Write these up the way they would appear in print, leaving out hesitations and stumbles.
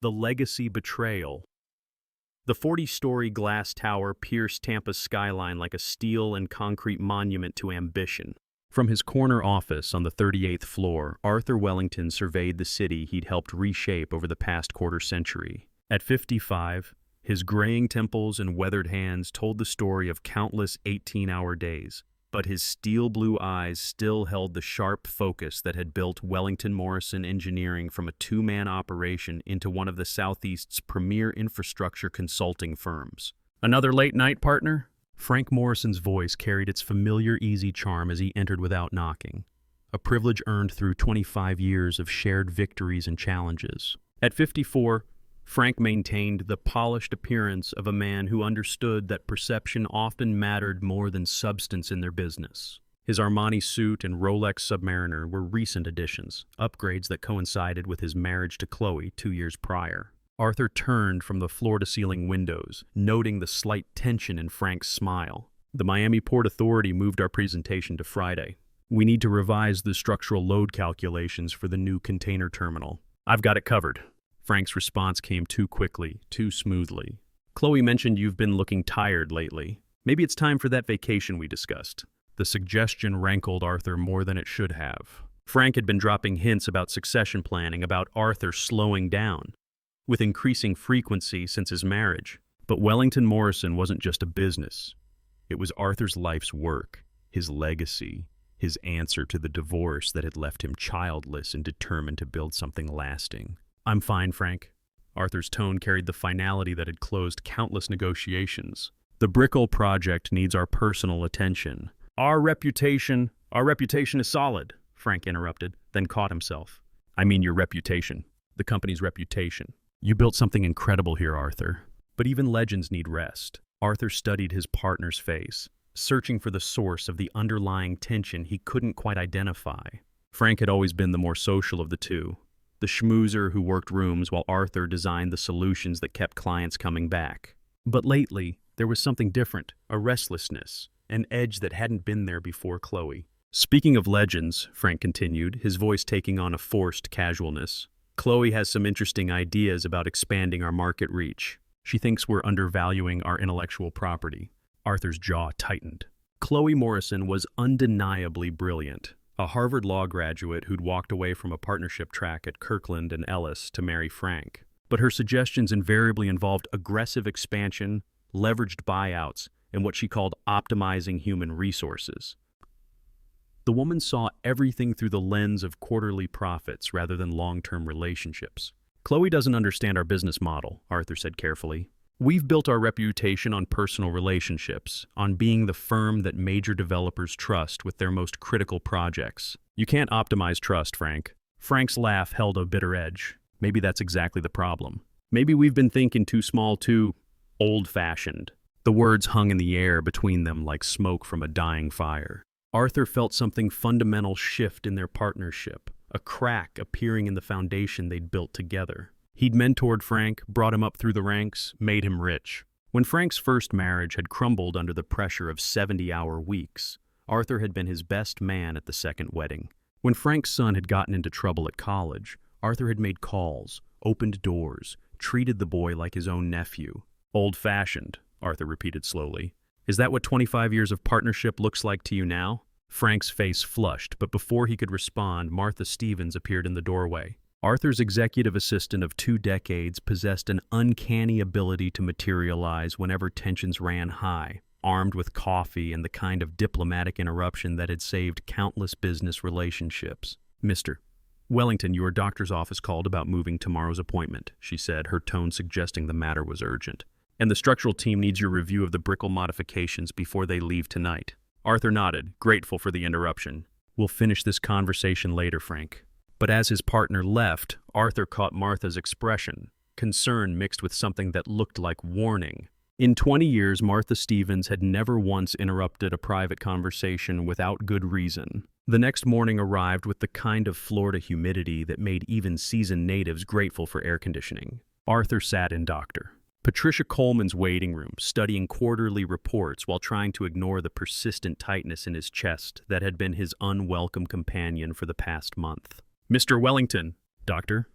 The legacy betrayal. The 40-story glass tower pierced Tampa's skyline like a steel and concrete monument to ambition. From his corner office on the 38th floor, Arthur Wellington surveyed the city he'd helped reshape over the past quarter-century. At 55, his graying temples and weathered hands told the story of countless 18-hour days, but his steel-blue eyes still held the sharp focus that had built Wellington Morrison Engineering from a two-man operation into one of the Southeast's premier infrastructure consulting firms. "Another late night, partner?" Frank Morrison's voice carried its familiar easy charm as he entered without knocking, a privilege earned through 25 years of shared victories and challenges. At 54, Frank maintained the polished appearance of a man who understood that perception often mattered more than substance in their business. His Armani suit and Rolex Submariner were recent additions, upgrades that coincided with his marriage to Chloe 2 years prior. Arthur turned from the floor-to-ceiling windows, noting the slight tension in Frank's smile. "The Miami Port Authority moved our presentation to Friday. We need to revise the structural load calculations for the new container terminal. I've got it covered." Frank's response came too quickly, too smoothly. "Chloe mentioned you've been looking tired lately. Maybe it's time for that vacation we discussed." The suggestion rankled Arthur more than it should have. Frank had been dropping hints about succession planning, about Arthur slowing down, with increasing frequency since his marriage. But Wellington Morrison wasn't just a business. It was Arthur's life's work, his legacy, his answer to the divorce that had left him childless and determined to build something lasting. "I'm fine, Frank." Arthur's tone carried the finality that had closed countless negotiations. "The Brickell project needs our personal attention." Our reputation is solid," Frank interrupted, then caught himself. "I mean your reputation, the company's reputation. You built something incredible here, Arthur. But even legends need rest." Arthur studied his partner's face, searching for the source of the underlying tension he couldn't quite identify. Frank had always been the more social of the two, the schmoozer who worked rooms while Arthur designed the solutions that kept clients coming back. But lately, there was something different, a restlessness, an edge that hadn't been there before Chloe. "Speaking of legends," Frank continued, his voice taking on a forced casualness, "Chloe has some interesting ideas about expanding our market reach. She thinks we're undervaluing our intellectual property." Arthur's jaw tightened. Chloe Morrison was undeniably brilliant. A Harvard Law graduate who'd walked away from a partnership track at Kirkland and Ellis to marry Frank. But her suggestions invariably involved aggressive expansion, leveraged buyouts, and what she called optimizing human resources. The woman saw everything through the lens of quarterly profits rather than long-term relationships. "Chloe doesn't understand our business model," Arthur said carefully. "We've built our reputation on personal relationships, on being the firm that major developers trust with their most critical projects. You can't optimize trust, Frank." Frank's laugh held a bitter edge. "Maybe that's exactly the problem. Maybe we've been thinking too small, too old-fashioned." The words hung in the air between them like smoke from a dying fire. Arthur felt something fundamental shift in their partnership, a crack appearing in the foundation they'd built together. He'd mentored Frank, brought him up through the ranks, made him rich. When Frank's first marriage had crumbled under the pressure of 70-hour weeks, Arthur had been his best man at the second wedding. When Frank's son had gotten into trouble at college, Arthur had made calls, opened doors, treated the boy like his own nephew. "Old-fashioned," Arthur repeated slowly. "Is that what 25 years of partnership looks like to you now?" Frank's face flushed, but before he could respond, Martha Stevens appeared in the doorway. Arthur's executive assistant of 2 decades possessed an uncanny ability to materialize whenever tensions ran high, armed with coffee and the kind of diplomatic interruption that had saved countless business relationships. "Mr. Wellington, your doctor's office called about moving tomorrow's appointment," she said, her tone suggesting the matter was urgent. "And the structural team needs your review of the Brickell modifications before they leave tonight." Arthur nodded, grateful for the interruption. "We'll finish this conversation later, Frank." But as his partner left, Arthur caught Martha's expression, concern mixed with something that looked like warning. In 20 years, Martha Stevens had never once interrupted a private conversation without good reason. The next morning arrived with the kind of Florida humidity that made even seasoned natives grateful for air conditioning. Arthur sat in Dr. Patricia Coleman's waiting room, studying quarterly reports while trying to ignore the persistent tightness in his chest that had been his unwelcome companion for the past month. "Mr. Wellington." "Doctor?"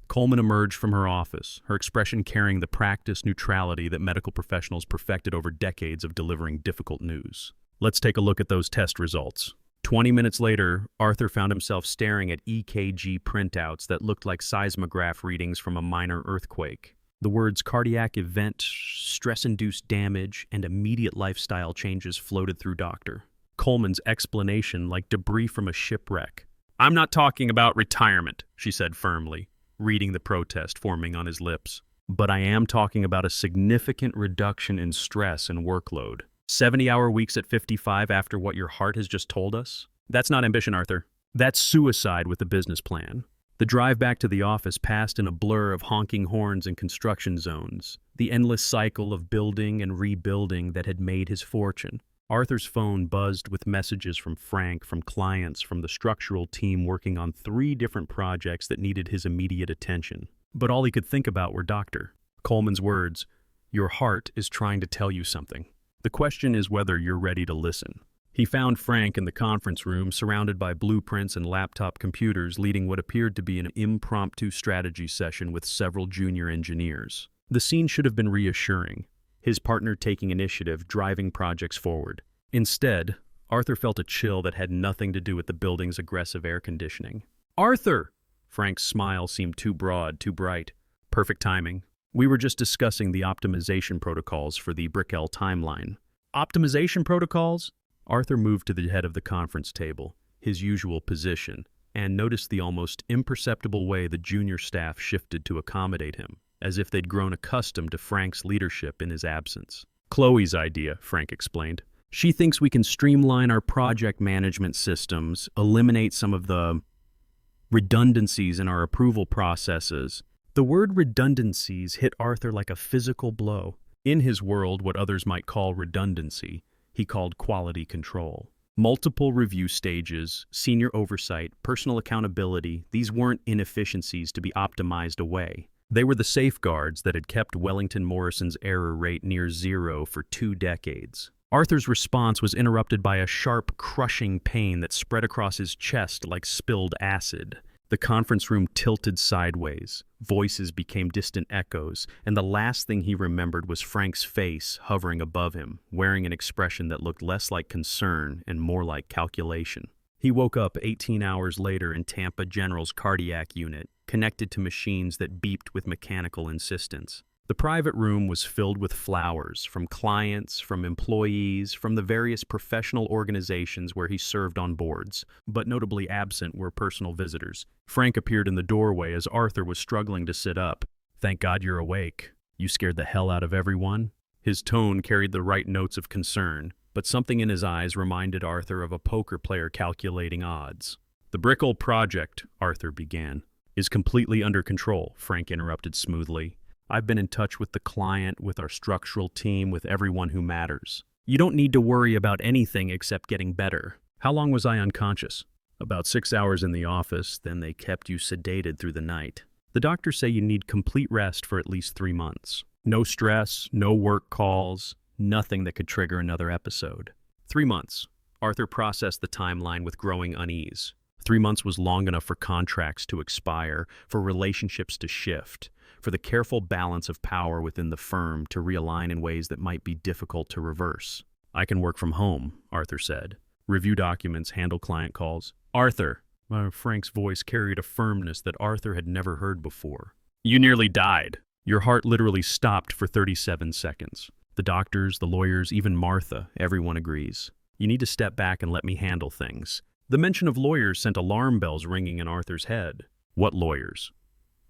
Coleman emerged from her office, her expression carrying the practiced neutrality that medical professionals perfected over decades of delivering difficult news. Let's take a look at those test results. 20 minutes later, Arthur found himself staring at EKG printouts that looked like seismograph readings from a minor earthquake. The words cardiac event, stress-induced damage, and immediate lifestyle changes floated through Dr. Coleman's explanation like debris from a shipwreck. "I'm not talking about retirement," she said firmly, reading the protest forming on his lips. "But I am talking about a significant reduction in stress and workload. 70-hour weeks at 55 after what your heart has just told us? That's not ambition, Arthur. That's suicide with a business plan." The drive back to the office passed in a blur of honking horns and construction zones, the endless cycle of building and rebuilding that had made his fortune. Arthur's phone buzzed with messages from Frank, from clients, from the structural team working on 3 different projects that needed his immediate attention. But all he could think about were Dr. Coleman's words, "Your heart is trying to tell you something. The question is whether you're ready to listen." He found Frank in the conference room, surrounded by blueprints and laptop computers, leading what appeared to be an impromptu strategy session with several junior engineers. The scene should have been reassuring, his partner taking initiative, driving projects forward. Instead, Arthur felt a chill that had nothing to do with the building's aggressive air conditioning. "Arthur!" Frank's smile seemed too broad, too bright. "Perfect timing. We were just discussing the optimization protocols for the Brickell timeline." "Optimization protocols?" Arthur moved to the head of the conference table, his usual position, and noticed the almost imperceptible way the junior staff shifted to accommodate him, as if they'd grown accustomed to Frank's leadership in his absence. "Chloe's idea," Frank explained. "She thinks we can streamline our project management systems, eliminate some of the redundancies in our approval processes." The word redundancies hit Arthur like a physical blow. In his world, what others might call redundancy, he called quality control. Multiple review stages, senior oversight, personal accountability, these weren't inefficiencies to be optimized away. They were the safeguards that had kept Wellington Morrison's error rate near 0 for 2 decades. Arthur's response was interrupted by a sharp, crushing pain that spread across his chest like spilled acid. The conference room tilted sideways, voices became distant echoes, and the last thing he remembered was Frank's face hovering above him, wearing an expression that looked less like concern and more like calculation. He woke up 18 hours later in Tampa General's cardiac unit, connected to machines that beeped with mechanical insistence. The private room was filled with flowers, from clients, from employees, from the various professional organizations where he served on boards, but notably absent were personal visitors. Frank appeared in the doorway as Arthur was struggling to sit up. "Thank God you're awake. You scared the hell out of everyone?" His tone carried the right notes of concern, but something in his eyes reminded Arthur of a poker player calculating odds. "The Brickell project," Arthur began, "is completely under control," Frank interrupted smoothly. "I've been in touch with the client, with our structural team, with everyone who matters. You don't need to worry about anything except getting better." "How long was I unconscious?" "About 6 hours in the office, then they kept you sedated through the night. The doctors say you need complete rest for at least 3 months. No stress, no work calls, nothing that could trigger another episode." 3 months. Arthur processed the timeline with growing unease. 3 months was long enough for contracts to expire, for relationships to shift, for the careful balance of power within the firm to realign in ways that might be difficult to reverse. "I can work from home," Arthur said. "Review documents, handle client calls." "Arthur!" Frank's voice carried a firmness that Arthur had never heard before. "You nearly died." Your heart literally stopped for 37 seconds. The doctors, the lawyers, even Martha, everyone agrees. "You need to step back and let me handle things." The mention of lawyers sent alarm bells ringing in Arthur's head. What lawyers?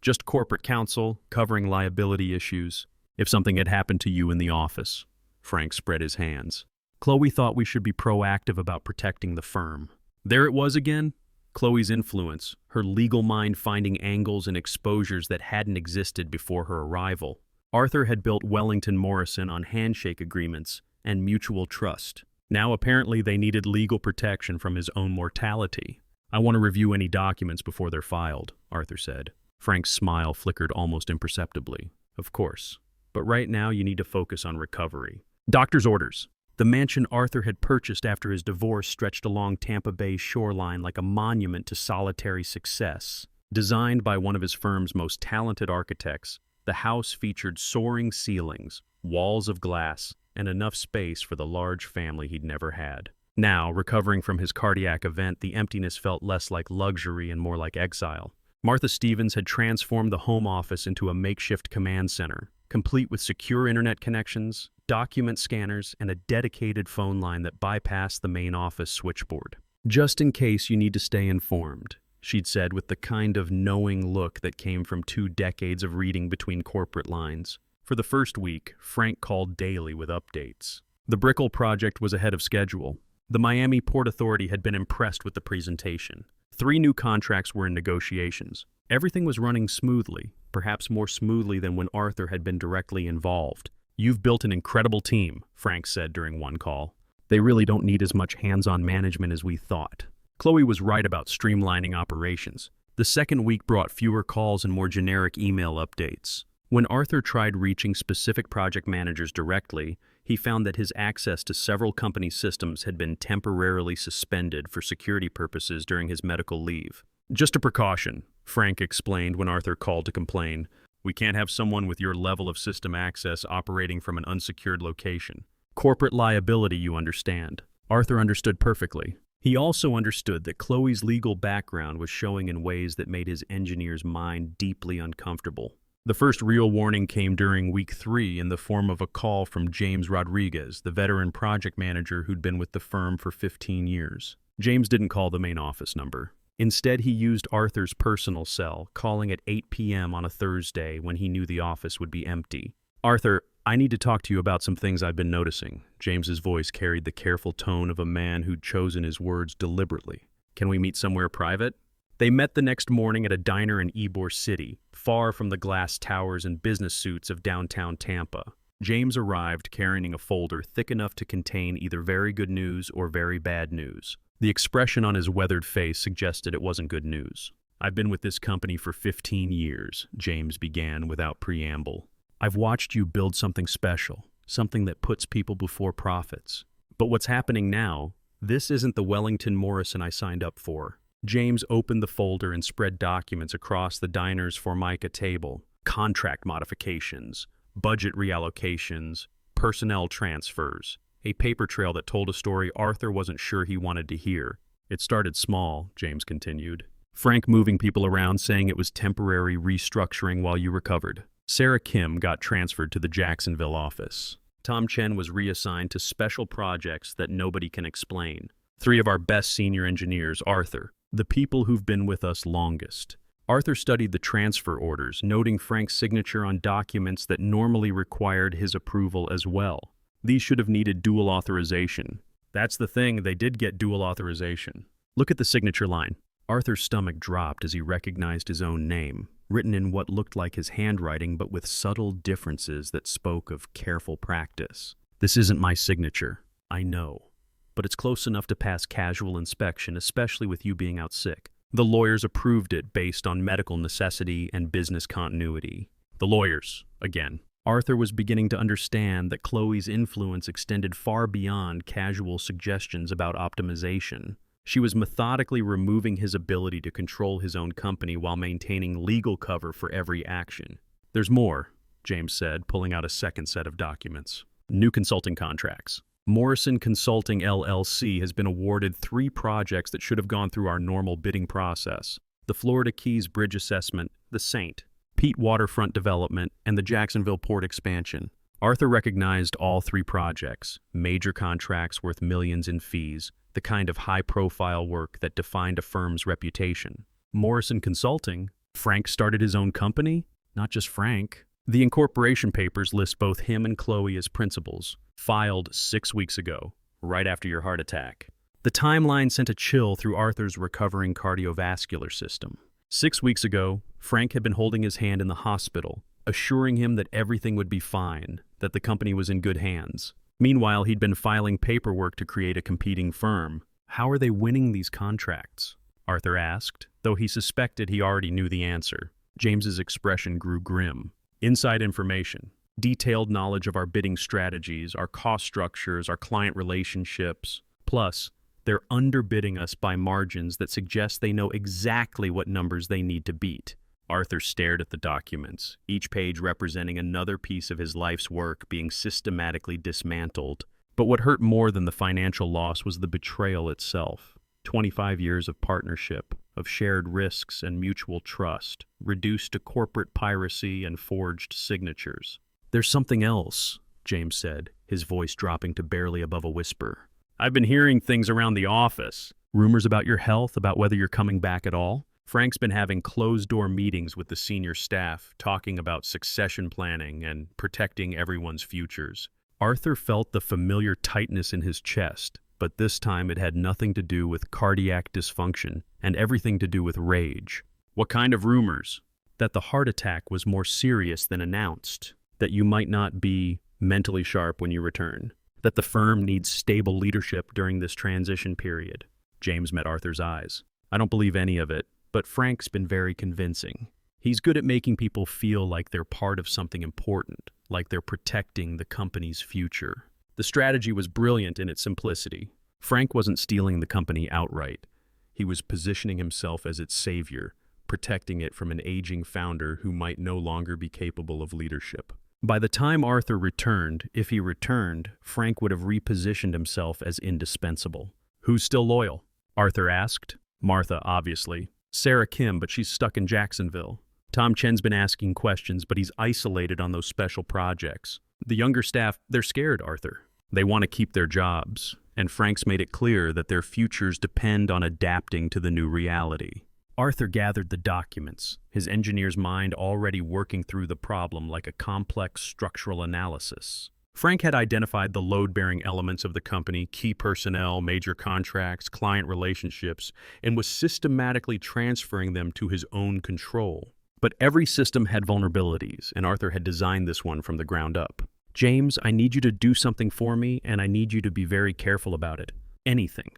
Just corporate counsel, covering liability issues. If something had happened to you in the office. Frank spread his hands. "Chloe thought we should be proactive about protecting the firm." There it was again. Chloe's influence, her legal mind finding angles and exposures that hadn't existed before her arrival. Arthur had built Wellington Morrison on handshake agreements and mutual trust. Now apparently they needed legal protection from his own mortality. "I want to review any documents before they're filed," Arthur said. Frank's smile flickered almost imperceptibly. "Of course. But right now you need to focus on recovery." Doctor's orders. The mansion Arthur had purchased after his divorce stretched along Tampa Bay's shoreline like a monument to solitary success. Designed by one of his firm's most talented architects, the house featured soaring ceilings, walls of glass, and enough space for the large family he'd never had. Now, recovering from his cardiac event, the emptiness felt less like luxury and more like exile. Martha Stevens had transformed the home office into a makeshift command center, complete with secure internet connections, document scanners, and a dedicated phone line that bypassed the main office switchboard. "Just in case you need to stay informed," she'd said with the kind of knowing look that came from 2 decades of reading between corporate lines. For the first week, Frank called daily with updates. The Brickell project was ahead of schedule. The Miami Port Authority had been impressed with the presentation. 3 new contracts were in negotiations. Everything was running smoothly, perhaps more smoothly than when Arthur had been directly involved. "You've built an incredible team," Frank said during one call. "They really don't need as much hands-on management as we thought." Chloe was right about streamlining operations. The second week brought fewer calls and more generic email updates. When Arthur tried reaching specific project managers directly, he found that his access to several company systems had been temporarily suspended for security purposes during his medical leave. "Just a precaution," Frank explained when Arthur called to complain. "We can't have someone with your level of system access operating from an unsecured location. Corporate liability, you understand." Arthur understood perfectly. He also understood that Chloe's legal background was showing in ways that made his engineer's mind deeply uncomfortable. The first real warning came during week 3 in the form of a call from James Rodriguez, the veteran project manager who'd been with the firm for 15 years. James didn't call the main office number. Instead, he used Arthur's personal cell, calling at 8 p.m. on a Thursday when he knew the office would be empty. "Arthur, I need to talk to you about some things I've been noticing." James's voice carried the careful tone of a man who'd chosen his words deliberately. "Can we meet somewhere private?" They met the next morning at a diner in Ybor City, far from the glass towers and business suits of downtown Tampa. James arrived carrying a folder thick enough to contain either very good news or very bad news. The expression on his weathered face suggested it wasn't good news. "I've been with this company for 15 years, James began without preamble. "I've watched you build something special, something that puts people before profits. But what's happening now, this isn't the Wellington Morrison I signed up for." James opened the folder and spread documents across the diner's Formica table. Contract modifications, budget reallocations, personnel transfers. A paper trail that told a story Arthur wasn't sure he wanted to hear. "It started small," James continued. "Frank moving people around saying it was temporary restructuring while you recovered. Sarah Kim got transferred to the Jacksonville office. Tom Chen was reassigned to special projects that nobody can explain. 3 of our best senior engineers, Arthur, the people who've been with us longest." Arthur studied the transfer orders, noting Frank's signature on documents that normally required his approval as well. These should have needed dual authorization. That's the thing, they did get dual authorization. "Look at the signature line." Arthur's stomach dropped as he recognized his own name, written in what looked like his handwriting but with subtle differences that spoke of careful practice. "This isn't my signature, I know, but it's close enough to pass casual inspection, especially with you being out sick. The lawyers approved it based on medical necessity and business continuity." The lawyers, again. Arthur was beginning to understand that Chloe's influence extended far beyond casual suggestions about optimization. She was methodically removing his ability to control his own company while maintaining legal cover for every action. "There's more," James said, pulling out a second set of documents. "New consulting contracts. Morrison Consulting LLC has been awarded 3 projects that should have gone through our normal bidding process. The Florida Keys Bridge Assessment, the St. Pete Waterfront Development, and the Jacksonville Port Expansion." Arthur recognized all 3 projects, major contracts worth millions in fees, the kind of high-profile work that defined a firm's reputation. Morrison Consulting? Frank started his own company? Not just Frank. The incorporation papers list both him and Chloe as principals, filed 6 weeks ago, right after your heart attack. The timeline sent a chill through Arthur's recovering cardiovascular system. 6 weeks ago, Frank had been holding his hand in the hospital, assuring him that everything would be fine, that the company was in good hands. Meanwhile, he'd been filing paperwork to create a competing firm. "How are they winning these contracts?" Arthur asked, though he suspected he already knew the answer. James's expression grew grim. "Inside information, detailed knowledge of our bidding strategies, our cost structures, our client relationships. Plus, They're underbidding us by margins that suggest they know exactly what numbers they need to beat. Arthur stared at the documents, each page representing another piece of his life's work being systematically dismantled. But what hurt more than the financial loss was the betrayal itself. 25 years of partnership, of shared risks and mutual trust, reduced to corporate piracy and forged signatures. "There's something else," James said, his voice dropping to barely above a whisper. "I've been hearing things around the office. Rumors about your health, about whether you're coming back at all. Frank's been having closed-door meetings with the senior staff, talking about succession planning and protecting everyone's futures." Arthur felt the familiar tightness in his chest, but this time it had nothing to do with cardiac dysfunction and everything to do with rage. "What kind of rumors?" "That the heart attack was more serious than announced. That you might not be mentally sharp when you return. That the firm needs stable leadership during this transition period." James met Arthur's eyes. "I don't believe any of it, but Frank's been very convincing. He's good at making people feel like they're part of something important, like they're protecting the company's future." The strategy was brilliant in its simplicity. Frank wasn't stealing the company outright. He was positioning himself as its savior, protecting it from an aging founder who might no longer be capable of leadership. By the time Arthur returned, if he returned, Frank would have repositioned himself as indispensable. "Who's still loyal?" Arthur asked. "Martha, obviously. Sarah Kim, but she's stuck in Jacksonville. Tom Chen's been asking questions, but he's isolated on those special projects. The younger staff, they're scared, Arthur. They want to keep their jobs, and Frank's made it clear that their futures depend on adapting to the new reality." Arthur gathered the documents, his engineer's mind already working through the problem like a complex structural analysis. Frank had identified the load-bearing elements of the company, key personnel, major contracts, client relationships, and was systematically transferring them to his own control. But every system had vulnerabilities, and Arthur had designed this one from the ground up. "James, I need you to do something for me, and I need you to be very careful about it. Anything.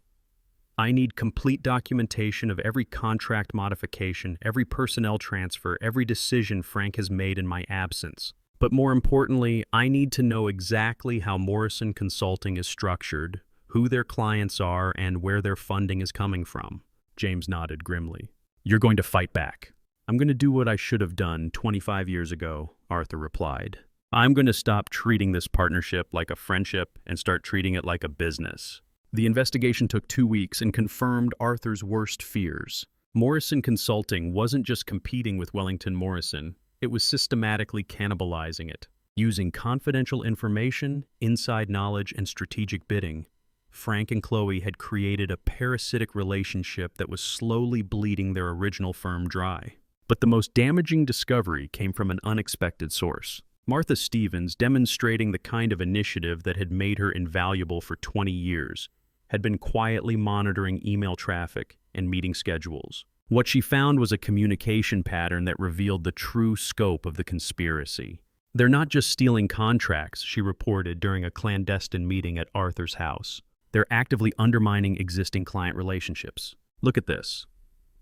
I need complete documentation of every contract modification, every personnel transfer, every decision Frank has made in my absence. But more importantly, I need to know exactly how Morrison Consulting is structured, who their clients are, and where their funding is coming from." James nodded grimly. "You're going to fight back." "I'm going to do what I should have done 25 years ago," Arthur replied. "I'm going to stop treating this partnership like a friendship and start treating it like a business." The investigation took 2 weeks and confirmed Arthur's worst fears. Morrison Consulting wasn't just competing with Wellington Morrison, it was systematically cannibalizing it. Using confidential information, inside knowledge, and strategic bidding, Frank and Chloe had created a parasitic relationship that was slowly bleeding their original firm dry. But the most damaging discovery came from an unexpected source. Martha Stevens, demonstrating the kind of initiative that had made her invaluable for 20 years, had been quietly monitoring email traffic and meeting schedules. What she found was a communication pattern that revealed the true scope of the conspiracy. "They're not just stealing contracts," she reported during a clandestine meeting at Arthur's house. "They're actively undermining existing client relationships. Look at this."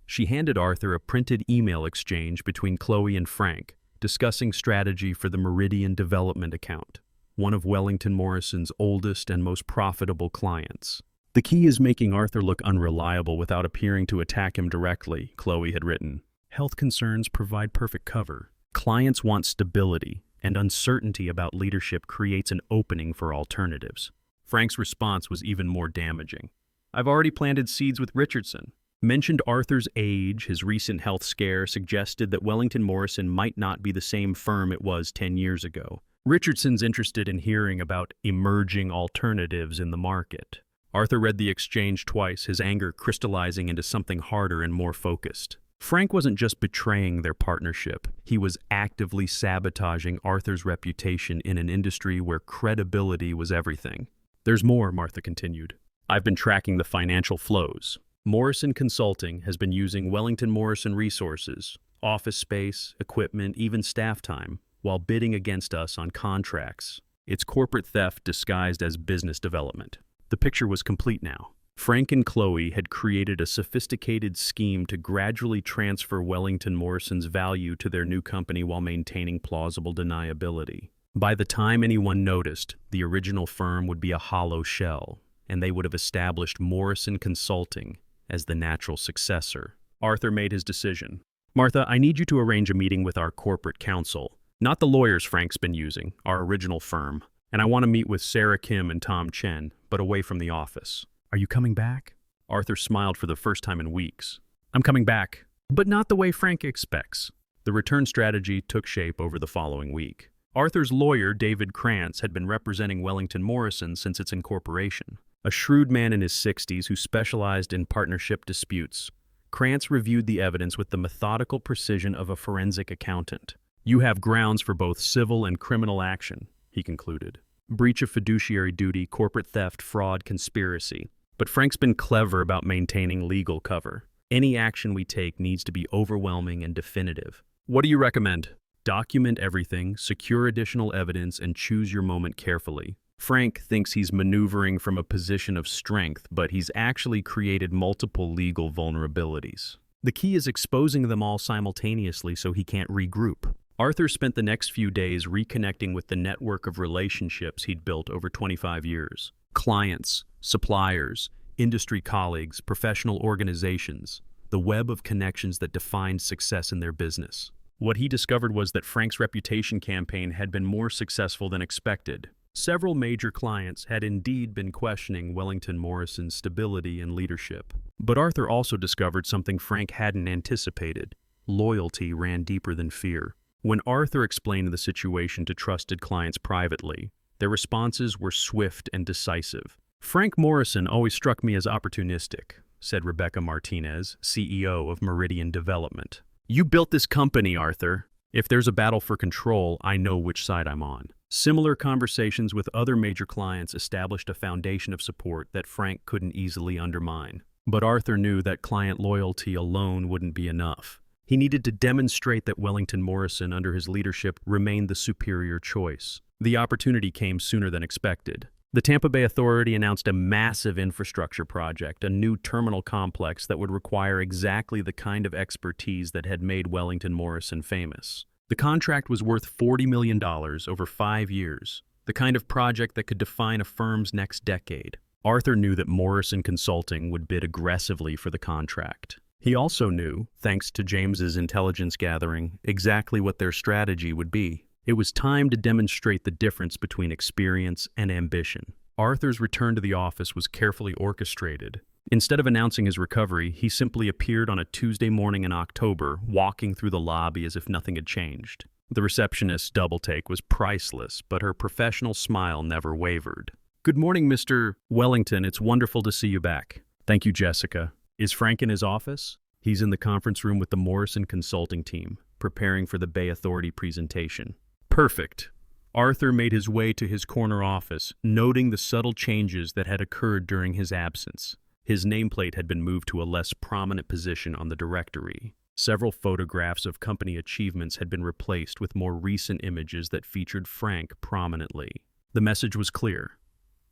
She handed Arthur a printed email exchange between Chloe and Frank, discussing strategy for the Meridian Development account, one of Wellington Morrison's oldest and most profitable clients. "The key is making Arthur look unreliable without appearing to attack him directly," Chloe had written. "Health concerns provide perfect cover. Clients want stability, and uncertainty about leadership creates an opening for alternatives." Frank's response was even more damaging. "I've already planted seeds with Richardson." Mentioned Arthur's age, his recent health scare suggested that Wellington Morrison might not be the same firm it was 10 years ago. Richardson's interested in hearing about emerging alternatives in the market. Arthur read the exchange twice, his anger crystallizing into something harder and more focused. Frank wasn't just betraying their partnership, he was actively sabotaging Arthur's reputation in an industry where credibility was everything. "There's more," Martha continued. "I've been tracking the financial flows. Morrison Consulting has been using Wellington Morrison resources, office space, equipment, even staff time, while bidding against us on contracts. It's corporate theft disguised as business development." The picture was complete now. Frank and Chloe had created a sophisticated scheme to gradually transfer Wellington Morrison's value to their new company while maintaining plausible deniability. By the time anyone noticed, the original firm would be a hollow shell. and they would have established Morrison Consulting as the natural successor. Arthur made his decision. Martha, I need you to arrange a meeting with our corporate counsel, not the lawyers Frank's been using, our original firm. And I want to meet with Sarah Kim and Tom Chen, but away from the office. Are you coming back? Arthur smiled for the first time in weeks. I'm coming back, but not the way Frank expects. The return strategy took shape over the following week. Arthur's lawyer, David Krantz, had been representing Wellington Morrison since its incorporation. A shrewd man in his 60s who specialized in partnership disputes. Krantz reviewed the evidence with the methodical precision of a forensic accountant. You have grounds for both civil and criminal action, he concluded. Breach of fiduciary duty, corporate theft, fraud, conspiracy. But Frank's been clever about maintaining legal cover. Any action we take needs to be overwhelming and definitive. What do you recommend? Document everything, secure additional evidence, and choose your moment carefully. Frank thinks he's maneuvering from a position of strength, but he's actually created multiple legal vulnerabilities. The key is exposing them all simultaneously so he can't regroup. Arthur spent the next few days reconnecting with the network of relationships he'd built over 25 years. Clients, suppliers, industry colleagues, professional organizations, the web of connections that defined success in their business. What he discovered was that Frank's reputation campaign had been more successful than expected. Several major clients had indeed been questioning Wellington Morrison's stability and leadership. But Arthur also discovered something Frank hadn't anticipated. Loyalty ran deeper than fear. When Arthur explained the situation to trusted clients privately, their responses were swift and decisive. Frank Morrison always struck me as opportunistic, said Rebecca Martinez, CEO of Meridian Development. You built this company, Arthur. If there's a battle for control, I know which side I'm on. Similar conversations with other major clients established a foundation of support that Frank couldn't easily undermine. But Arthur knew that client loyalty alone wouldn't be enough. He needed to demonstrate that Wellington Morrison, under his leadership, remained the superior choice. The opportunity came sooner than expected. The Tampa Bay Authority announced a massive infrastructure project, a new terminal complex that would require exactly the kind of expertise that had made Wellington Morrison famous. The contract was worth $40 million over 5 years, the kind of project that could define a firm's next decade. Arthur knew that Morrison Consulting would bid aggressively for the contract. He also knew, thanks to James's intelligence gathering, exactly what their strategy would be. It was time to demonstrate the difference between experience and ambition. Arthur's return to the office was carefully orchestrated. Instead of announcing his recovery, he simply appeared on a Tuesday morning in October, walking through the lobby as if nothing had changed. The receptionist's double take was priceless, but her professional smile never wavered. Good morning, Mr. Wellington. It's wonderful to see you back. Thank you, Jessica. Is Frank in his office? He's in the conference room with the Morrison Consulting team, preparing for the Bay Authority presentation. Perfect. Arthur made his way to his corner office, noting the subtle changes that had occurred during his absence. His nameplate had been moved to a less prominent position on the directory. Several photographs of company achievements had been replaced with more recent images that featured Frank prominently. The message was clear.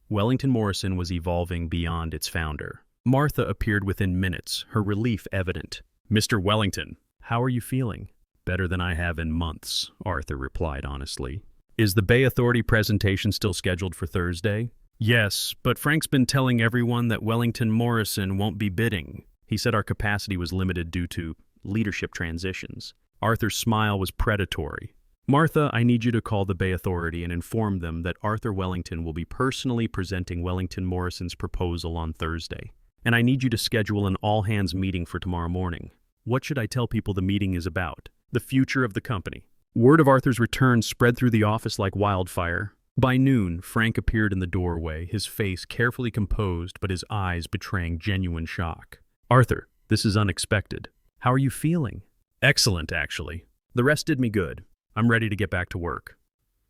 Wellington Morrison was evolving beyond its founder. Martha appeared within minutes, her relief evident. Mr. Wellington, how are you feeling? Better than I have in months, Arthur replied honestly. Is the Bay Authority presentation still scheduled for Thursday? Yes, but Frank's been telling everyone that Wellington Morrison won't be bidding. He said our capacity was limited due to leadership transitions. Arthur's smile was predatory. Martha, I need you to call the Bay Authority and inform them that Arthur Wellington will be personally presenting Wellington Morrison's proposal on Thursday. And I need you to schedule an all-hands meeting for tomorrow morning. What should I tell people the meeting is about? The future of the company. Word of Arthur's return spread through the office like wildfire. By noon, Frank appeared in the doorway, his face carefully composed but his eyes betraying genuine shock. Arthur, this is unexpected. How are you feeling? Excellent, actually. The rest did me good. I'm ready to get back to work.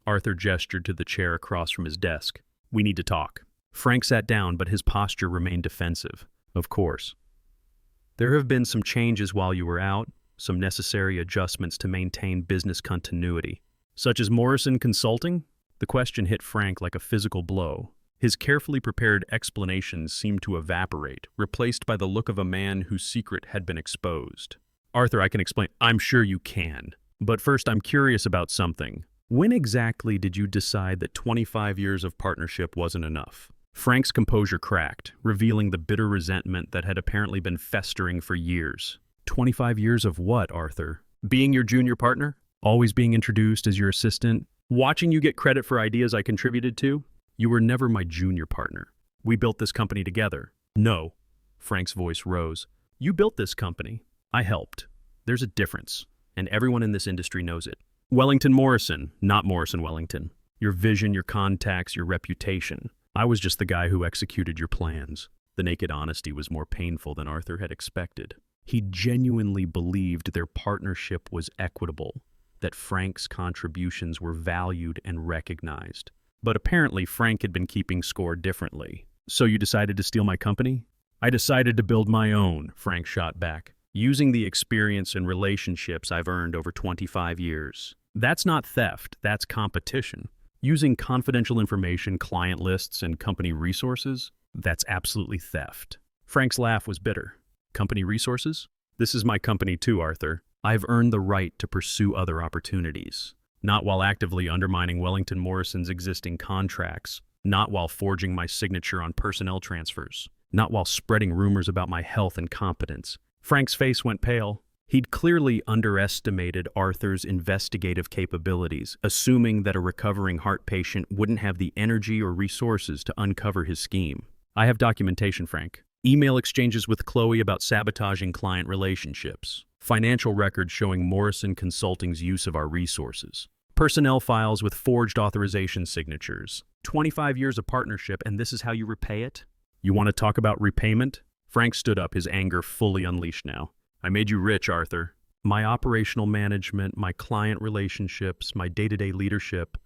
Arthur gestured to the chair across from his desk. We need to talk. Frank sat down, but his posture remained defensive. Of course. There have been some changes while you were out, some necessary adjustments to maintain business continuity. Such as Morrison Consulting? The question hit Frank like a physical blow. His carefully prepared explanations seemed to evaporate, replaced by the look of a man whose secret had been exposed. Arthur, I can explain. I'm sure you can. But first, I'm curious about something. When exactly did you decide that 25 years of partnership wasn't enough? Frank's composure cracked, revealing the bitter resentment that had apparently been festering for years. 25 years of what, Arthur? Being your junior partner? Always being introduced as your assistant? Watching you get credit for ideas I contributed to? You were never my junior partner. We built this company together. No. Frank's voice rose. You built this company. I helped. There's a difference, and everyone in this industry knows it. Wellington Morrison, not Morrison Wellington. Your vision, your contacts, your reputation. I was just the guy who executed your plans. The naked honesty was more painful than Arthur had expected. He genuinely believed their partnership was equitable, that Frank's contributions were valued and recognized. But apparently Frank had been keeping score differently. So you decided to steal my company? I decided to build my own, Frank shot back, using the experience and relationships I've earned over 25 years. That's not theft, that's competition. Using confidential information, client lists, and company resources, that's absolutely theft. Frank's laugh was bitter. Company resources? This is my company too, Arthur. I've earned the right to pursue other opportunities. Not while actively undermining Wellington Morrison's existing contracts. Not while forging my signature on personnel transfers. Not while spreading rumors about my health and competence. Frank's face went pale. He'd clearly underestimated Arthur's investigative capabilities, assuming that a recovering heart patient wouldn't have the energy or resources to uncover his scheme. I have documentation, Frank. Email exchanges with Chloe about sabotaging client relationships. Financial records showing Morrison Consulting's use of our resources. Personnel files with forged authorization signatures. 25 years of partnership, and this is how you repay it? You want to talk about repayment? Frank stood up, his anger fully unleashed now. I made you rich, Arthur. My operational management, my client relationships, my day-to-day leadership.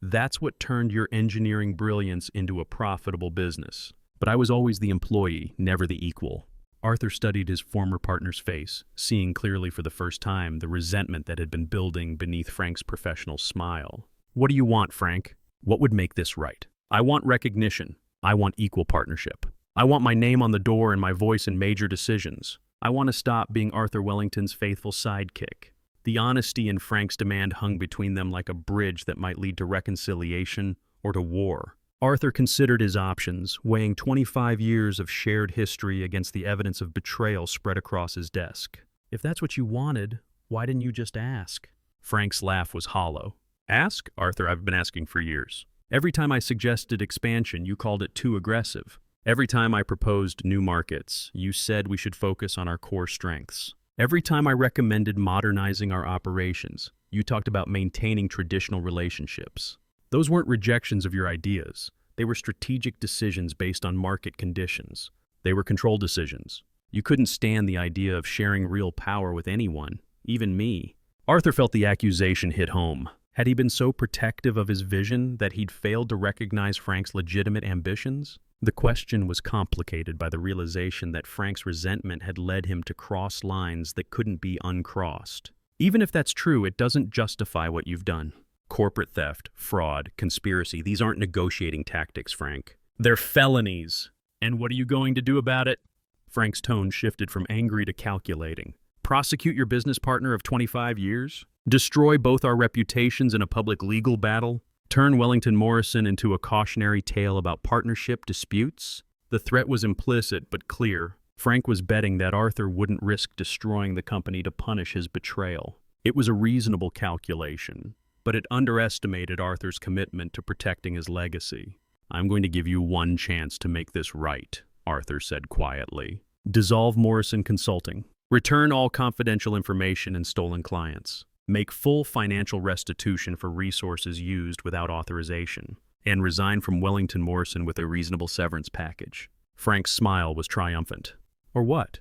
That's what turned your engineering brilliance into a profitable business. But I was always the employee, never the equal. Arthur studied his former partner's face, seeing clearly for the first time the resentment that had been building beneath Frank's professional smile. What do you want, Frank? What would make this right? I want recognition. I want equal partnership. I want my name on the door and my voice in major decisions. I want to stop being Arthur Wellington's faithful sidekick. The honesty in Frank's demand hung between them like a bridge that might lead to reconciliation or to war. Arthur considered his options, weighing 25 years of shared history against the evidence of betrayal spread across his desk. If that's what you wanted, why didn't you just ask? Frank's laugh was hollow. Ask? Arthur, I've been asking for years. Every time I suggested expansion, you called it too aggressive. Every time I proposed new markets, you said we should focus on our core strengths. Every time I recommended modernizing our operations, you talked about maintaining traditional relationships. Those weren't rejections of your ideas. They were strategic decisions based on market conditions. They were control decisions. You couldn't stand the idea of sharing real power with anyone, even me. Arthur felt the accusation hit home. Had he been so protective of his vision that he'd failed to recognize Frank's legitimate ambitions? The question was complicated by the realization that Frank's resentment had led him to cross lines that couldn't be uncrossed. Even if that's true, it doesn't justify what you've done. Corporate theft, fraud, conspiracy, these aren't negotiating tactics, Frank. They're felonies. And what are you going to do about it? Frank's tone shifted from angry to calculating. Prosecute your business partner of 25 years? Destroy both our reputations in a public legal battle? Turn Wellington Morrison into a cautionary tale about partnership disputes? The threat was implicit but clear. Frank was betting that Arthur wouldn't risk destroying the company to punish his betrayal. It was a reasonable calculation, but it underestimated Arthur's commitment to protecting his legacy. I'm going to give you one chance to make this right, Arthur said quietly. Dissolve Morrison Consulting. Return all confidential information and stolen clients. Make full financial restitution for resources used without authorization, and resign from Wellington Morrison with a reasonable severance package. Frank's smile was triumphant. Or what?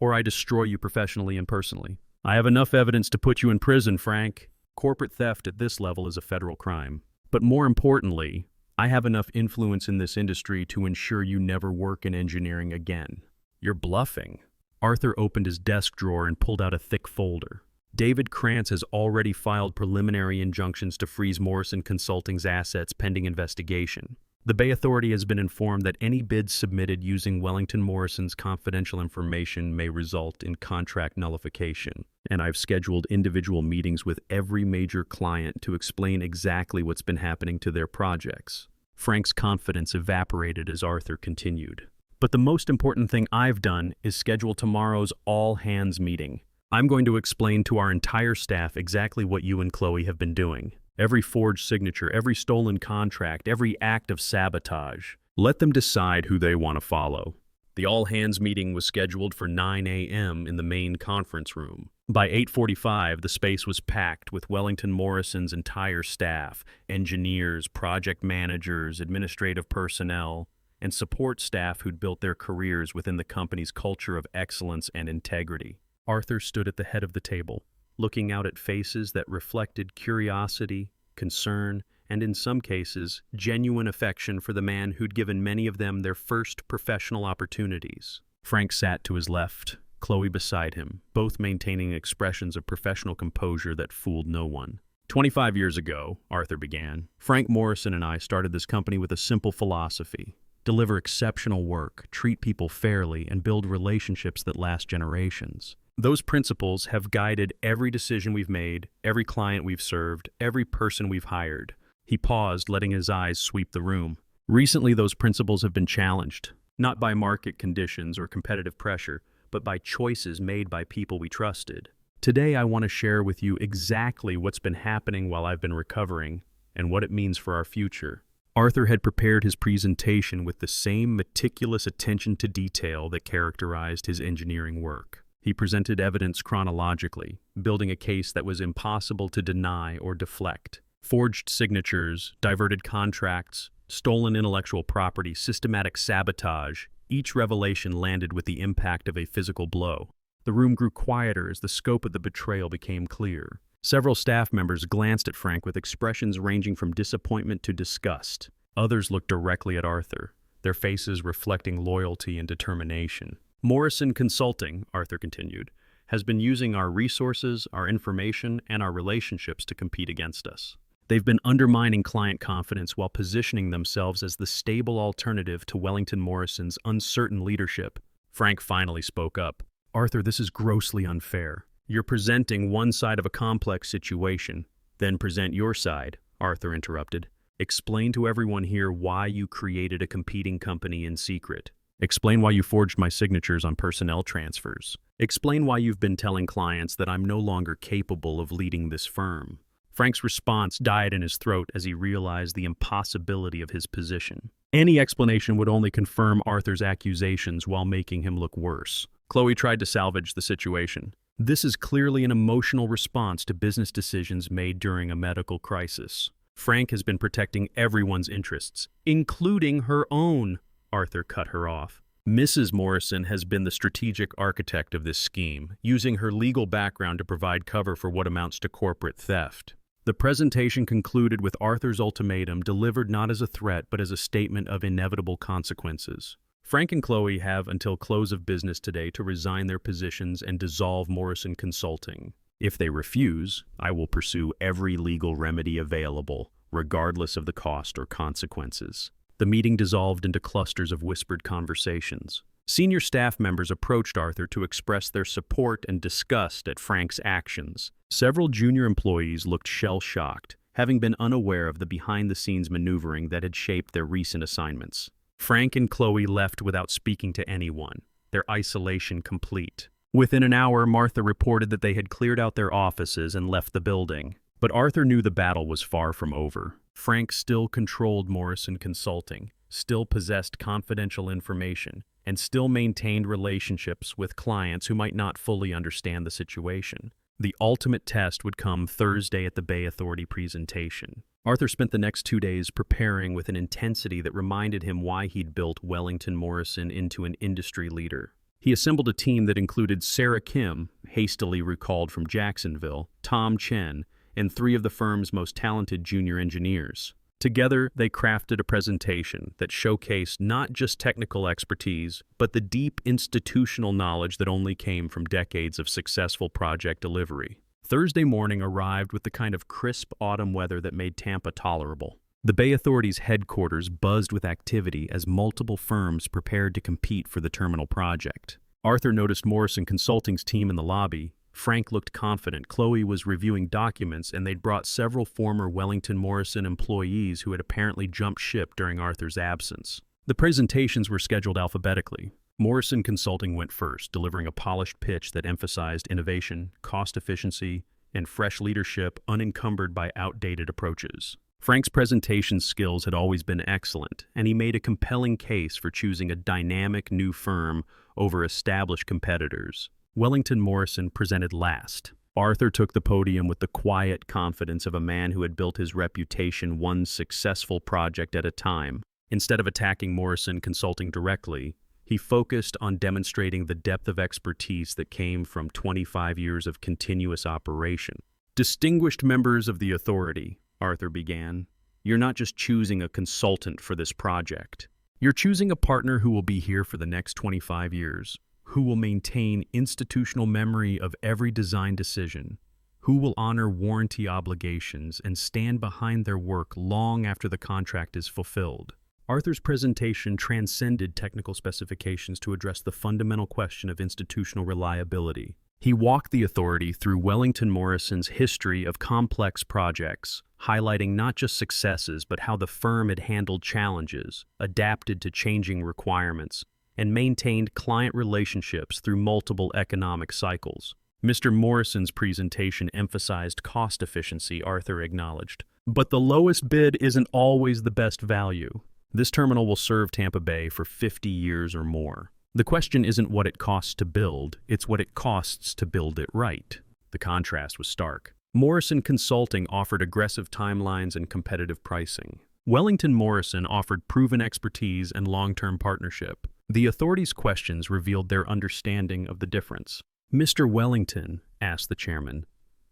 Or I destroy you professionally and personally. I have enough evidence to put you in prison, Frank. Corporate theft at this level is a federal crime. But more importantly, I have enough influence in this industry to ensure you never work in engineering again. You're bluffing. Arthur opened his desk drawer and pulled out a thick folder. David Krantz has already filed preliminary injunctions to freeze Morrison Consulting's assets pending investigation. The Bay Authority has been informed that any bids submitted using Wellington Morrison's confidential information may result in contract nullification, and I've scheduled individual meetings with every major client to explain exactly what's been happening to their projects. Frank's confidence evaporated as Arthur continued. But the most important thing I've done is schedule tomorrow's all-hands meeting. I'm going to explain to our entire staff exactly what you and Chloe have been doing. Every forged signature, every stolen contract, every act of sabotage. Let them decide who they want to follow. The all-hands meeting was scheduled for 9 a.m. in the main conference room. By 8:45, the space was packed with Wellington Morrison's entire staff, engineers, project managers, administrative personnel, and support staff who'd built their careers within the company's culture of excellence and integrity. Arthur stood at the head of the table, looking out at faces that reflected curiosity, concern, and in some cases, genuine affection for the man who'd given many of them their first professional opportunities. Frank sat to his left, Chloe beside him, both maintaining expressions of professional composure that fooled no one. 25 years ago, Arthur began, Frank Morrison and I started this company with a simple philosophy: deliver exceptional work, treat people fairly, and build relationships that last generations. Those principles have guided every decision we've made, every client we've served, every person we've hired. He paused, letting his eyes sweep the room. Recently, those principles have been challenged, not by market conditions or competitive pressure, but by choices made by people we trusted. Today, I want to share with you exactly what's been happening while I've been recovering and what it means for our future. Arthur had prepared his presentation with the same meticulous attention to detail that characterized his engineering work. He presented evidence chronologically, building a case that was impossible to deny or deflect. Forged signatures, diverted contracts, stolen intellectual property, systematic sabotage, each revelation landed with the impact of a physical blow. The room grew quieter as the scope of the betrayal became clear. Several staff members glanced at Frank with expressions ranging from disappointment to disgust. Others looked directly at Arthur, their faces reflecting loyalty and determination. Morrison Consulting, Arthur continued, has been using our resources, our information, and our relationships to compete against us. They've been undermining client confidence while positioning themselves as the stable alternative to Wellington Morrison's uncertain leadership. Frank finally spoke up. Arthur, this is grossly unfair. You're presenting one side of a complex situation, then present your side, Arthur interrupted. Explain to everyone here why you created a competing company in secret. Explain why you forged my signatures on personnel transfers. Explain why you've been telling clients that I'm no longer capable of leading this firm. Frank's response died in his throat as he realized the impossibility of his position. Any explanation would only confirm Arthur's accusations while making him look worse. Chloe tried to salvage the situation. This is clearly an emotional response to business decisions made during a medical crisis. Frank has been protecting everyone's interests, including her own. Arthur cut her off. Mrs. Morrison has been the strategic architect of this scheme, using her legal background to provide cover for what amounts to corporate theft. The presentation concluded with Arthur's ultimatum delivered not as a threat but as a statement of inevitable consequences. Frank and Chloe have until close of business today to resign their positions and dissolve Morrison Consulting. If they refuse, I will pursue every legal remedy available, regardless of the cost or consequences. The meeting dissolved into clusters of whispered conversations. Senior staff members approached Arthur to express their support and disgust at Frank's actions. Several junior employees looked shell-shocked, having been unaware of the behind-the-scenes maneuvering that had shaped their recent assignments. Frank and Chloe left without speaking to anyone, their isolation complete. Within an hour, Martha reported that they had cleared out their offices and left the building. But Arthur knew the battle was far from over. Frank still controlled Morrison Consulting, still possessed confidential information, and still maintained relationships with clients who might not fully understand the situation. The ultimate test would come Thursday at the Bay Authority presentation. Arthur spent the next 2 days preparing with an intensity that reminded him why he'd built Wellington Morrison into an industry leader. He assembled a team that included Sarah Kim, hastily recalled from Jacksonville, Tom Chen, and 3 of the firm's most talented junior engineers. Together, they crafted a presentation that showcased not just technical expertise, but the deep institutional knowledge that only came from decades of successful project delivery. Thursday morning arrived with the kind of crisp autumn weather that made Tampa tolerable. The Bay Authority's headquarters buzzed with activity as multiple firms prepared to compete for the terminal project. Arthur noticed Morrison Consulting's team in the lobby, Frank looked confident. Chloe was reviewing documents, and they'd brought several former Wellington Morrison employees who had apparently jumped ship during Arthur's absence. The presentations were scheduled alphabetically. Morrison Consulting went first, delivering a polished pitch that emphasized innovation, cost efficiency, and fresh leadership unencumbered by outdated approaches. Frank's presentation skills had always been excellent, and he made a compelling case for choosing a dynamic new firm over established competitors. Wellington Morrison presented last. Arthur took the podium with the quiet confidence of a man who had built his reputation one successful project at a time. Instead of attacking Morrison Consulting directly, he focused on demonstrating the depth of expertise that came from 25 years of continuous operation. "Distinguished members of the authority," Arthur began, "you're not just choosing a consultant for this project. You're choosing a partner who will be here for the next 25 years, who will maintain institutional memory of every design decision, who will honor warranty obligations and stand behind their work long after the contract is fulfilled." Arthur's presentation transcended technical specifications to address the fundamental question of institutional reliability. He walked the authority through Wellington Morrison's history of complex projects, highlighting not just successes but how the firm had handled challenges, adapted to changing requirements, and maintained client relationships through multiple economic cycles. Mr. Morrison's presentation emphasized cost efficiency, Arthur acknowledged. But the lowest bid isn't always the best value. This terminal will serve Tampa Bay for 50 years or more. The question isn't what it costs to build, it's what it costs to build it right. The contrast was stark. Morrison Consulting offered aggressive timelines and competitive pricing. Wellington Morrison offered proven expertise and long-term partnership. The authorities' questions revealed their understanding of the difference. "Mr. Wellington," asked the chairman,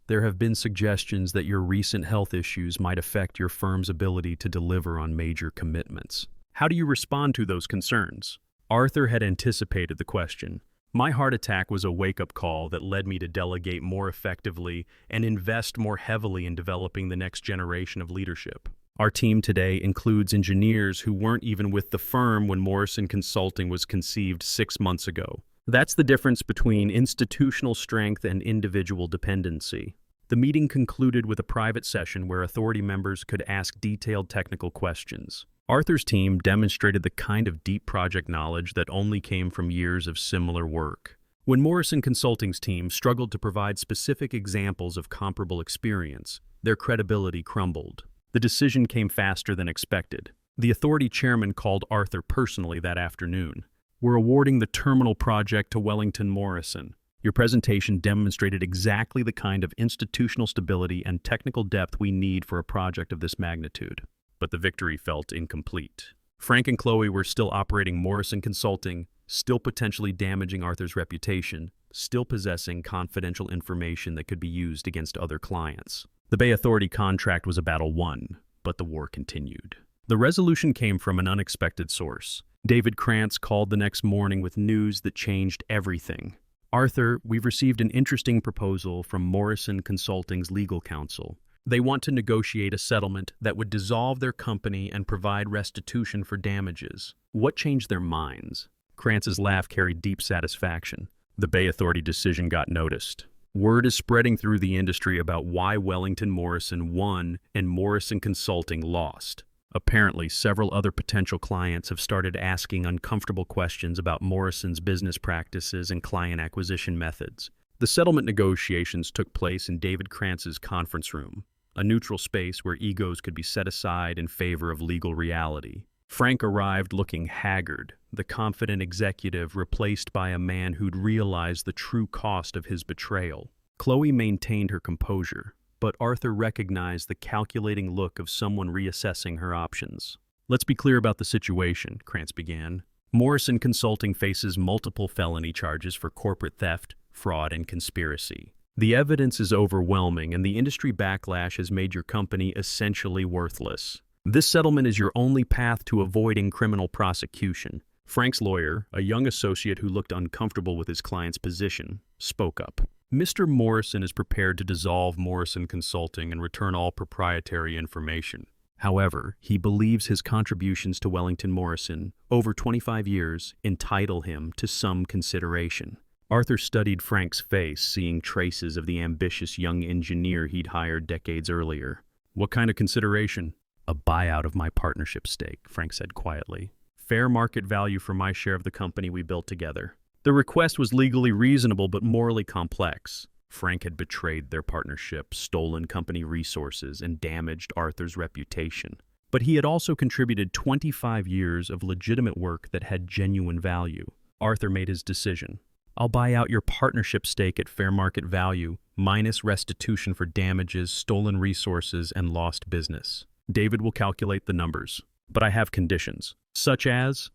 "there have been suggestions that your recent health issues might affect your firm's ability to deliver on major commitments. How do you respond to those concerns?" Arthur had anticipated the question. "My heart attack was a wake-up call that led me to delegate more effectively and invest more heavily in developing the next generation of leadership. Our team today includes engineers who weren't even with the firm when Morrison Consulting was conceived 6 months ago. That's the difference between institutional strength and individual dependency." The meeting concluded with a private session where authority members could ask detailed technical questions. Arthur's team demonstrated the kind of deep project knowledge that only came from years of similar work. When Morrison Consulting's team struggled to provide specific examples of comparable experience, their credibility crumbled. The decision came faster than expected. The authority chairman called Arthur personally that afternoon. "We're awarding the terminal project to Wellington Morrison. Your presentation demonstrated exactly the kind of institutional stability and technical depth we need for a project of this magnitude." But the victory felt incomplete. Frank and Chloe were still operating Morrison Consulting, still potentially damaging Arthur's reputation, still possessing confidential information that could be used against other clients. The Bay Authority contract was a battle won, but the war continued. The resolution came from an unexpected source. David Krantz called the next morning with news that changed everything. "Arthur, we've received an interesting proposal from Morrison Consulting's legal counsel. They want to negotiate a settlement that would dissolve their company and provide restitution for damages." "What changed their minds?" Krantz's laugh carried deep satisfaction. "The Bay Authority decision got noticed. Word is spreading through the industry about why Wellington Morrison won and Morrison Consulting lost. Apparently, several other potential clients have started asking uncomfortable questions about Morrison's business practices and client acquisition methods." The settlement negotiations took place in David Krantz's conference room, a neutral space where egos could be set aside in favor of legal reality. Frank arrived looking haggard, the confident executive replaced by a man who'd realized the true cost of his betrayal. Chloe maintained her composure, but Arthur recognized the calculating look of someone reassessing her options. "Let's be clear about the situation," Krantz began. "Morrison Consulting faces multiple felony charges for corporate theft, fraud, and conspiracy. The evidence is overwhelming, and the industry backlash has made your company essentially worthless. This settlement is your only path to avoiding criminal prosecution." Frank's lawyer, a young associate who looked uncomfortable with his client's position, spoke up. "Mr. Morrison is prepared to dissolve Morrison Consulting and return all proprietary information. However, he believes his contributions to Wellington Morrison over 25 years entitle him to some consideration." Arthur studied Frank's face, seeing traces of the ambitious young engineer he'd hired decades earlier. "What kind of consideration?" "A buyout of my partnership stake," Frank said quietly. "Fair market value for my share of the company we built together." The request was legally reasonable but morally complex. Frank had betrayed their partnership, stolen company resources, and damaged Arthur's reputation. But he had also contributed 25 years of legitimate work that had genuine value. Arthur made his decision. "I'll buy out your partnership stake at fair market value, minus restitution for damages, stolen resources, and lost business. David will calculate the numbers. But I have conditions, such as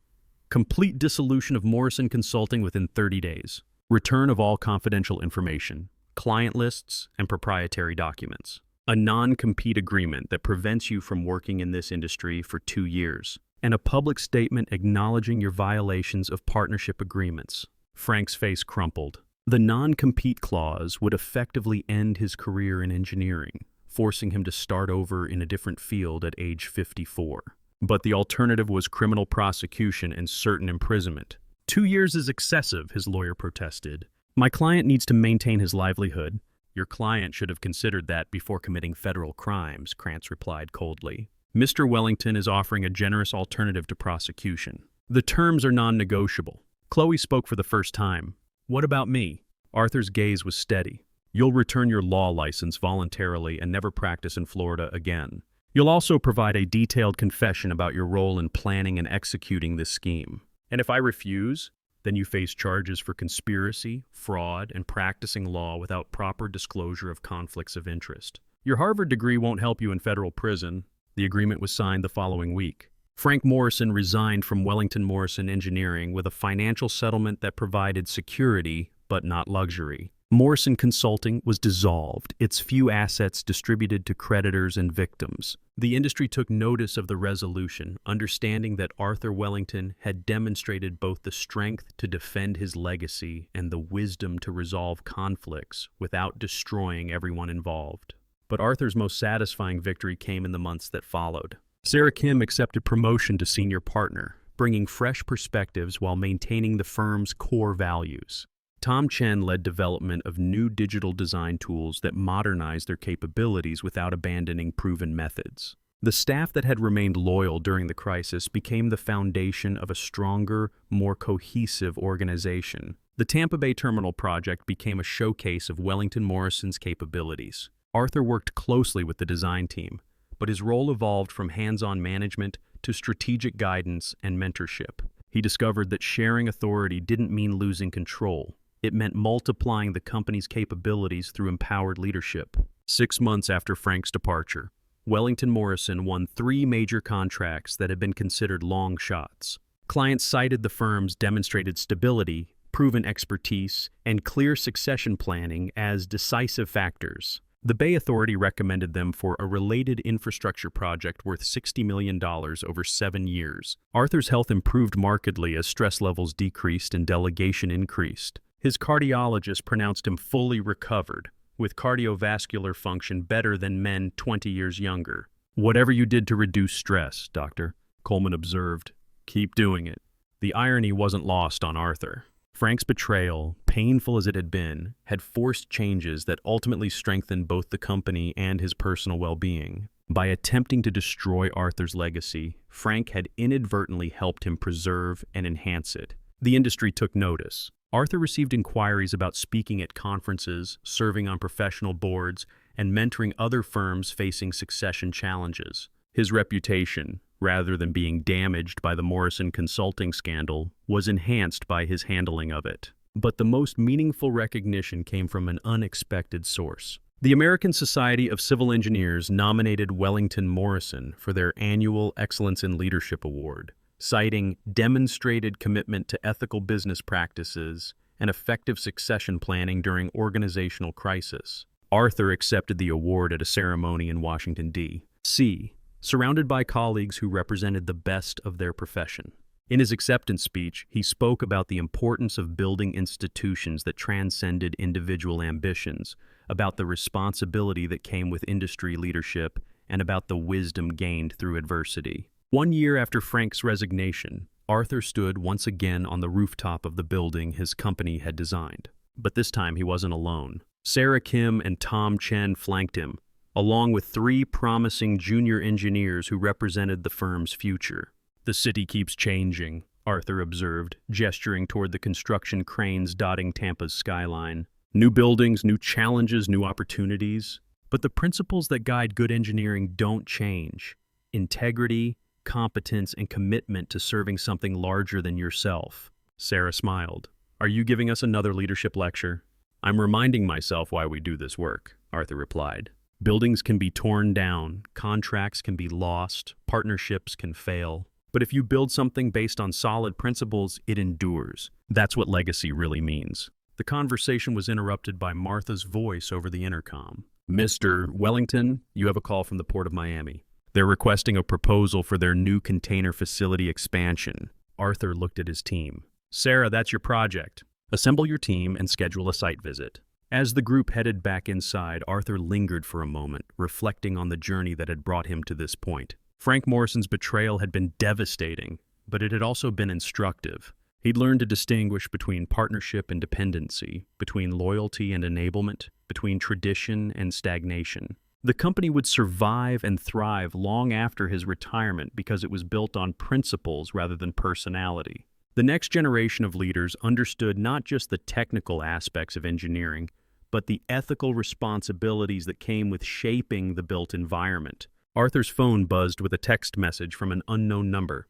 complete dissolution of Morrison Consulting within 30 days, return of all confidential information, client lists, and proprietary documents, a non-compete agreement that prevents you from working in this industry for 2 years, and a public statement acknowledging your violations of partnership agreements." Frank's face crumpled. The non-compete clause would effectively end his career in engineering, forcing him to start over in a different field at age 54. But the alternative was criminal prosecution and certain imprisonment. 2 years is excessive, his lawyer protested. "My client needs to maintain his livelihood." "Your client should have considered that before committing federal crimes," Krantz replied coldly. "Mr. Wellington is offering a generous alternative to prosecution. The terms are non-negotiable." Chloe spoke for the first time. "What about me?" Arthur's gaze was steady. "You'll return your law license voluntarily and never practice in Florida again. You'll also provide a detailed confession about your role in planning and executing this scheme. And if I refuse, then you face charges for conspiracy, fraud, and practicing law without proper disclosure of conflicts of interest. Your Harvard degree won't help you in federal prison." The agreement was signed the following week. Frank Morrison resigned from Wellington Morrison Engineering with a financial settlement that provided security, but not luxury. Morrison Consulting was dissolved, its few assets distributed to creditors and victims. The industry took notice of the resolution, understanding that Arthur Wellington had demonstrated both the strength to defend his legacy and the wisdom to resolve conflicts without destroying everyone involved. But Arthur's most satisfying victory came in the months that followed. Sarah Kim accepted promotion to senior partner, bringing fresh perspectives while maintaining the firm's core values. Tom Chen led development of new digital design tools that modernized their capabilities without abandoning proven methods. The staff that had remained loyal during the crisis became the foundation of a stronger, more cohesive organization. The Tampa Bay Terminal project became a showcase of Wellington Morrison's capabilities. Arthur worked closely with the design team, but his role evolved from hands-on management to strategic guidance and mentorship. He discovered that sharing authority didn't mean losing control. It meant multiplying the company's capabilities through empowered leadership. 6 months after Frank's departure, Wellington Morrison won 3 major contracts that had been considered long shots. Clients cited the firm's demonstrated stability, proven expertise, and clear succession planning as decisive factors. The Bay Authority recommended them for a related infrastructure project worth $60 million over 7 years. Arthur's health improved markedly as stress levels decreased and delegation increased. His cardiologist pronounced him fully recovered, with cardiovascular function better than men 20 years younger. "Whatever you did to reduce stress, Doctor," Coleman observed, "keep doing it." The irony wasn't lost on Arthur. Frank's betrayal, painful as it had been, had forced changes that ultimately strengthened both the company and his personal well-being. By attempting to destroy Arthur's legacy, Frank had inadvertently helped him preserve and enhance it. The industry took notice. Arthur received inquiries about speaking at conferences, serving on professional boards, and mentoring other firms facing succession challenges. His reputation, rather than being damaged by the Morrison Consulting scandal, was enhanced by his handling of it. But the most meaningful recognition came from an unexpected source. The American Society of Civil Engineers nominated Wellington Morrison for their annual Excellence in Leadership Award, citing demonstrated commitment to ethical business practices and effective succession planning during organizational crisis. Arthur accepted the award at a ceremony in Washington, D.C., surrounded by colleagues who represented the best of their profession. In his acceptance speech, he spoke about the importance of building institutions that transcended individual ambitions, about the responsibility that came with industry leadership, and about the wisdom gained through adversity. 1 year after Frank's resignation, Arthur stood once again on the rooftop of the building his company had designed. But this time he wasn't alone. Sarah Kim and Tom Chen flanked him, along with 3 promising junior engineers who represented the firm's future. "The city keeps changing," Arthur observed, gesturing toward the construction cranes dotting Tampa's skyline. "New buildings, new challenges, new opportunities. But the principles that guide good engineering don't change. Integrity, competence, and commitment to serving something larger than yourself." Sarah smiled. "Are you giving us another leadership lecture?" "I'm reminding myself why we do this work," Arthur replied. "Buildings can be torn down, contracts can be lost, partnerships can fail. But if you build something based on solid principles, it endures. That's what legacy really means." The conversation was interrupted by Martha's voice over the intercom. "Mr. Wellington, you have a call from the Port of Miami. They're requesting a proposal for their new container facility expansion." Arthur looked at his team. "Sarah, that's your project. Assemble your team and schedule a site visit." As the group headed back inside, Arthur lingered for a moment, reflecting on the journey that had brought him to this point. Frank Morrison's betrayal had been devastating, but it had also been instructive. He'd learned to distinguish between partnership and dependency, between loyalty and enablement, between tradition and stagnation. The company would survive and thrive long after his retirement because it was built on principles rather than personality. The next generation of leaders understood not just the technical aspects of engineering, but the ethical responsibilities that came with shaping the built environment. Arthur's phone buzzed with a text message from an unknown number.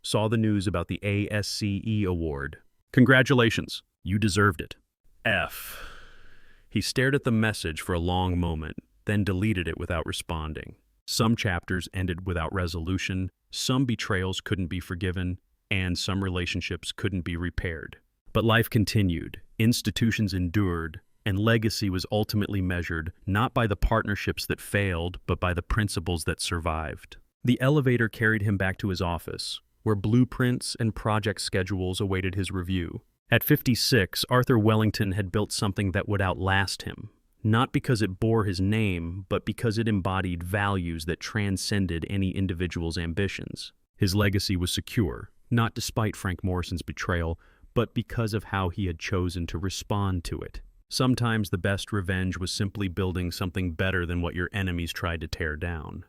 "Saw the news about the ASCE award. Congratulations, you deserved it. F." He stared at the message for a long moment, then deleted it without responding. Some chapters ended without resolution, some betrayals couldn't be forgiven, and some relationships couldn't be repaired. But life continued, institutions endured, and legacy was ultimately measured not by the partnerships that failed, but by the principles that survived. The elevator carried him back to his office, where blueprints and project schedules awaited his review. At 56, Arthur Wellington had built something that would outlast him, not because it bore his name, but because it embodied values that transcended any individual's ambitions. His legacy was secure, not despite Frank Morrison's betrayal, but because of how he had chosen to respond to it. Sometimes the best revenge was simply building something better than what your enemies tried to tear down.